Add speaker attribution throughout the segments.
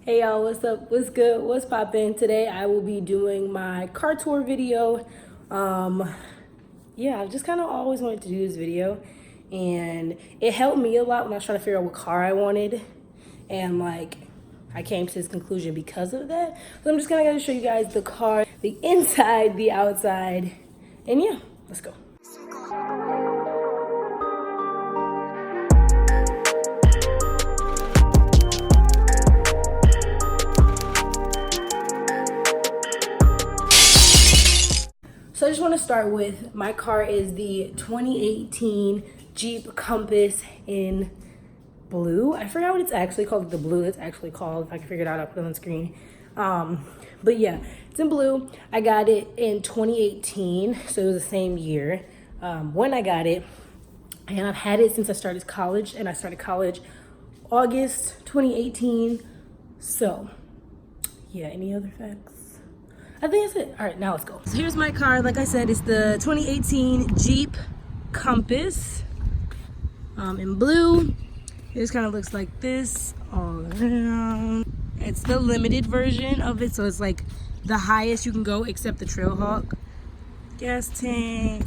Speaker 1: Hey y'all, what's up? What's good? What's poppin'? Today I will be doing my car tour video. Yeah, I've just kind of always wanted to do this video, and it helped me a lot when I was trying to figure out what car I wanted, and like I came to this conclusion because of that. So I'm just kind of going to show you guys the car, the inside, the outside, and yeah, let's go. So I just want to start with, my car is the 2018 Jeep Compass in blue. I forgot what it's actually called, the blue it's actually called. If I can figure it out, I'll put it on the screen. But yeah, it's in blue. I got it in 2018, so it was the same year when I got it. And I've had it since I started college, and I started college August 2018. So yeah, any other facts? I think that's it. All right, now let's go. So here's my car. Like I said, it's the 2018 Jeep Compass in blue. It just kind of looks like this all around. It's the limited version of it, so it's like the highest you can go except the Trailhawk. Gas tank.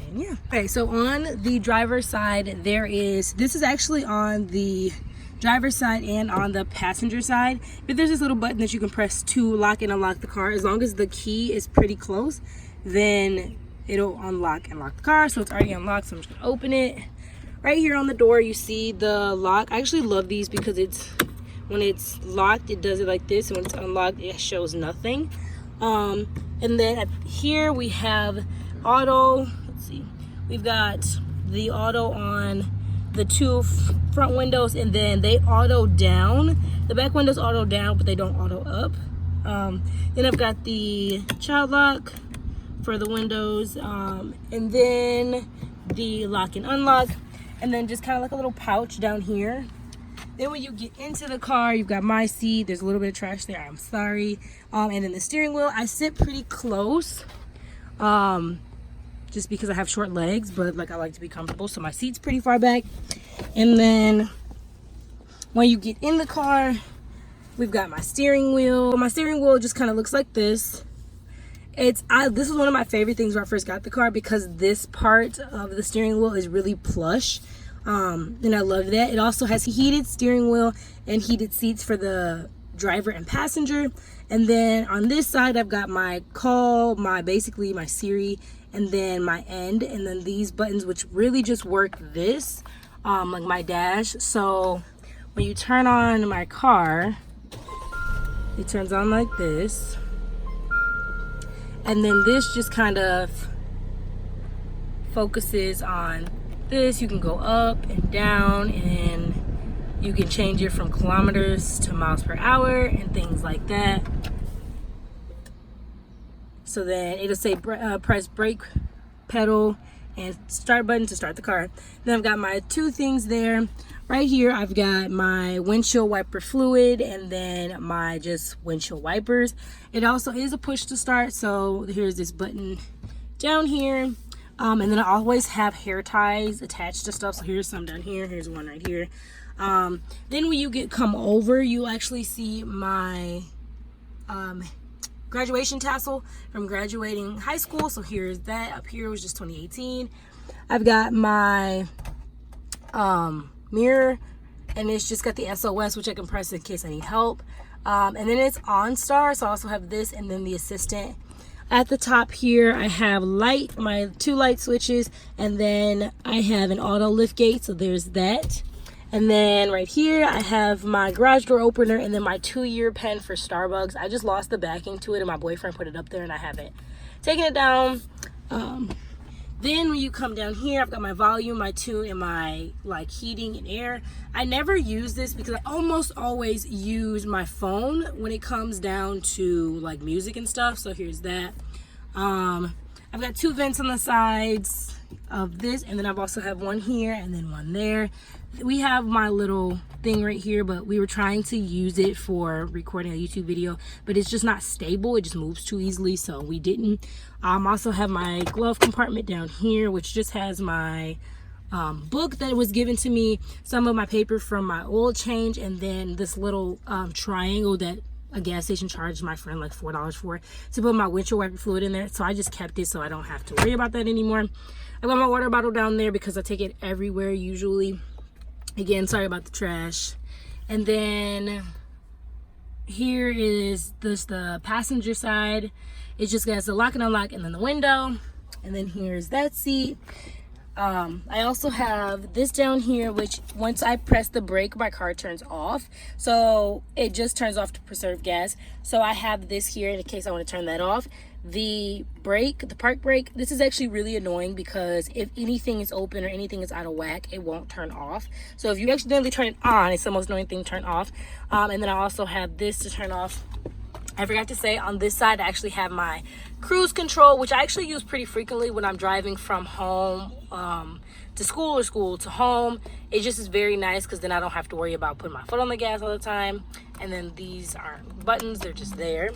Speaker 1: And yeah. Okay, so on the driver's side, this is actually on the driver's side and on the passenger side, but there's this little button that you can press to lock and unlock the car. As long as the key is pretty close, then it'll unlock and lock the car. So it's already unlocked, so I'm just gonna open it. Right here on the door you see the lock. I actually love these because when it's locked it does it like this, and when it's unlocked it shows nothing. And then here we have auto. Let's see, we've got the auto on the two front windows, and then they auto down. The back windows auto down, but they don't auto up. Then I've got the child lock for the windows, and then the lock and unlock, and then just kind of like a little pouch down here. Then when you get into the car, you've got my seat. There's a little bit of trash there, I'm sorry. And then the steering wheel, I sit pretty close, just because I have short legs, but like I like to be comfortable, so my seat's pretty far back. And then when you get in the car, we've got my steering wheel. My steering wheel just kind of looks like this. This is one of my favorite things when I first got the car, because this part of the steering wheel is really plush, and I love that. It also has heated steering wheel and heated seats for the driver and passenger. And then on this side I've got my call, basically my Siri, and then my end, and then these buttons which really just work this, like my dash. So when you turn on my car, it turns on like this, and then this just kind of focuses on this. You can go up and down, and you can change it from kilometers to miles per hour and things like that. So then it'll say press brake pedal and start button to start the car. Then I've got my two things there. Right here I've got my windshield wiper fluid, and then my just windshield wipers. It also is a push to start, so here's this button down here. And then I always have hair ties attached to stuff, so here's some down here, here's one right here. Then when you come over, you actually see my graduation tassel from graduating high school. So here's that. Up here was just 2018. I've got my mirror, and it's just got the SOS, which I can press in case I need help. And then it's OnStar, so I also have this, and then the assistant. At the top here I have light, my two light switches, and then I have an auto lift gate, so there's that. And then right here I have my garage door opener, and then my 2-year pen for Starbucks. I just lost the backing to it, and my boyfriend put it up there, and I haven't taken it down. Then when you come down here, I've got my volume, my tune, and my like heating and air. I never use this because I almost always use my phone when it comes down to like music and stuff. So here's that. I've got two vents on the sides of this, and then I've also have one here and then one there. We have my little thing right here, but we were trying to use it for recording a YouTube video, but it's just not stable. It just moves too easily, so we didn't. Also have my glove compartment down here, which just has my book that was given to me, some of my paper from my oil change, and then this little triangle that a gas station charged my friend like $4 for, to put my windshield wiper fluid in there. So I just kept it so I don't have to worry about that anymore. I got my water bottle down there because I take it everywhere usually. Again, sorry about the trash. And then here is this the passenger side. It just has the lock and unlock and then the window. And then here's that seat. I also have this down here, which once I press the brake, my car turns off. So it just turns off to preserve gas. So I have this here in case I want to turn that off. The brake, the park brake, this is actually really annoying because if anything is open or anything is out of whack, it won't turn off. So if you accidentally turn it on, it's the most annoying thing to turn off. And then I also have this to turn off. I forgot to say, on this side I actually have my cruise control, which I actually use pretty frequently when I'm driving from home to school or school to home. It just is very nice because then I don't have to worry about putting my foot on the gas all the time. And then these aren't buttons, they're just there.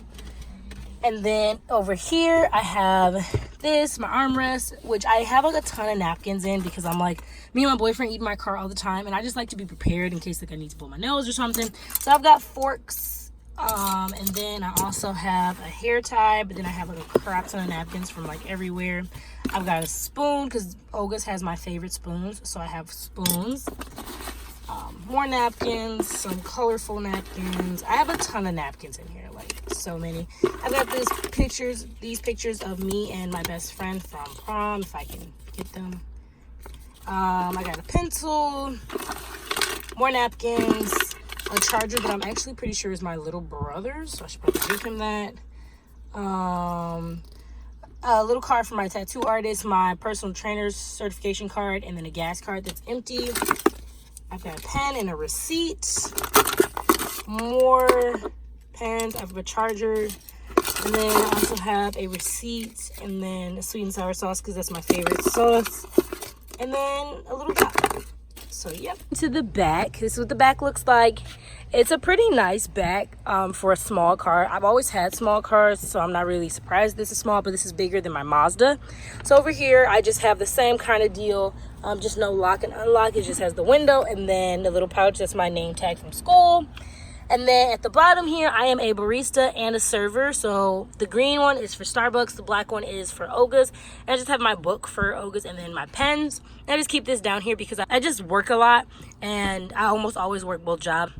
Speaker 1: And then over here I have this, my armrest, which I have like a ton of napkins in because I'm like, me and my boyfriend eat in my car all the time, and I just like to be prepared in case like I need to blow my nose or something. So I've got forks. And then I also have a hair tie, but then I have like a crap ton of napkins from like everywhere. I've got a spoon because Olga's has my favorite spoons, so I have spoons. More napkins, some colorful napkins. I have a ton of napkins in here, like so many. I've got these pictures of me and my best friend from prom, if I can get them. I got a pencil, more napkins, a charger that I'm actually pretty sure is my little brother's, so I should probably give him that. A little card for my tattoo artist, my personal trainer's certification card, and then a gas card that's empty. I've got a pen and a receipt, more pens, I have a charger, and then I also have a receipt, and then a sweet and sour sauce because that's my favorite sauce, and then a little top. So yep. To the back, this is what the back looks like. It's a pretty nice back for a small car. I've always had small cars, so I'm not really surprised this is small, but this is bigger than my Mazda. So over here I just have the same kind of deal, just no lock and unlock. It just has the window and then the little pouch that's my name tag from school. And then at the bottom here, I am a barista and a server. So the green one is for Starbucks, the black one is for Olga's. And I just have my book for Olga's and then my pens. And I just keep this down here because I just work a lot and I almost always work both jobs.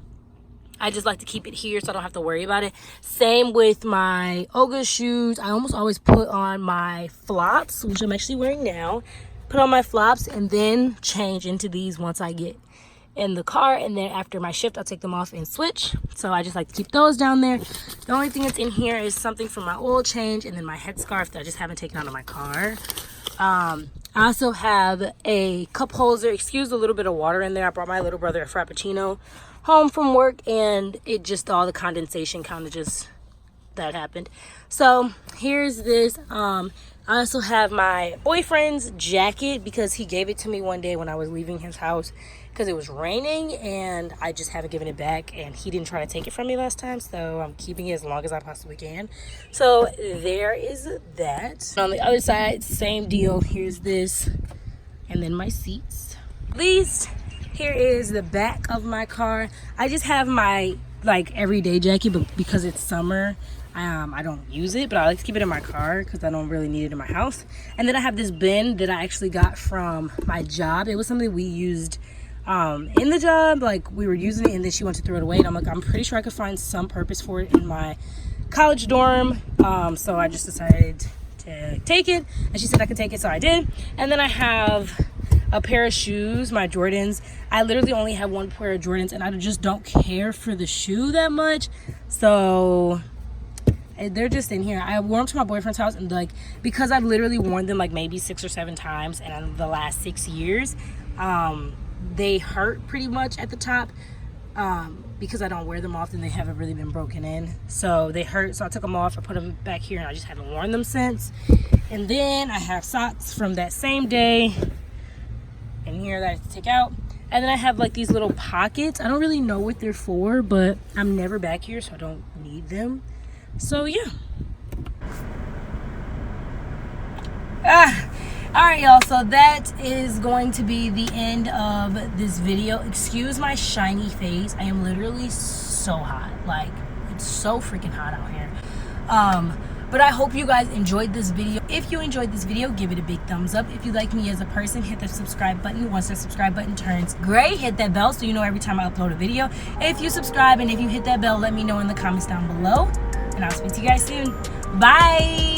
Speaker 1: I just like to keep it here so I don't have to worry about it. Same with my Olga's shoes. I almost always put on my flops, which I'm actually wearing now. Put on my flops and then change into these once I get in the car, and then after my shift I'll take them off and switch. So I just like to keep those down there. The only thing that's in here is something for my oil change and then my headscarf that I just haven't taken out of my car. I also have a cup holder. Excuse a little bit of water in there. I brought my little brother a Frappuccino home from work and it just, all the condensation kind of just, that happened. So here's this. I also have my boyfriend's jacket because he gave it to me one day when I was leaving his house because it was raining and I just haven't given it back, and he didn't try to take it from me last time, so I'm keeping it as long as I possibly can. So there is that. On the other side, same deal. Here's this and then my seats. At least here is the back of my car. I just have my like everyday jacket, but because it's summer I don't use it, but I like to keep it in my car because I don't really need it in my house. And then I have this bin that I actually got from my job. It was something we used in the job, like we were using it and then she wanted to throw it away, and I'm like, I'm pretty sure I could find some purpose for it in my college dorm. So I just decided to take it, and she said I could take it, so I did. And then I have a pair of shoes, my Jordans. I literally only have one pair of Jordans and I just don't care for the shoe that much, so they're just in here. I wore them to my boyfriend's house, and like because I've literally worn them like maybe 6 or 7 times in the last 6 years, they hurt pretty much at the top because I don't wear them often. They haven't really been broken in, so they hurt. So I took them off, I put them back here, and I just haven't worn them since. And then I have socks from that same day in here that I have to take out. And then I have like these little pockets. I don't really know what they're for, but I'm never back here, so I don't need them. So yeah. All right, y'all, so that is going to be the end of this video. Excuse my shiny face. I am literally so hot. Like, it's so freaking hot out here. But I hope you guys enjoyed this video. If you enjoyed this video, give it a big thumbs up. If you like me as a person, hit the subscribe button. Once that subscribe button turns gray, hit that bell so you know every time I upload a video. If you subscribe and if you hit that bell, let me know in the comments down below. And I'll speak to you guys soon. Bye!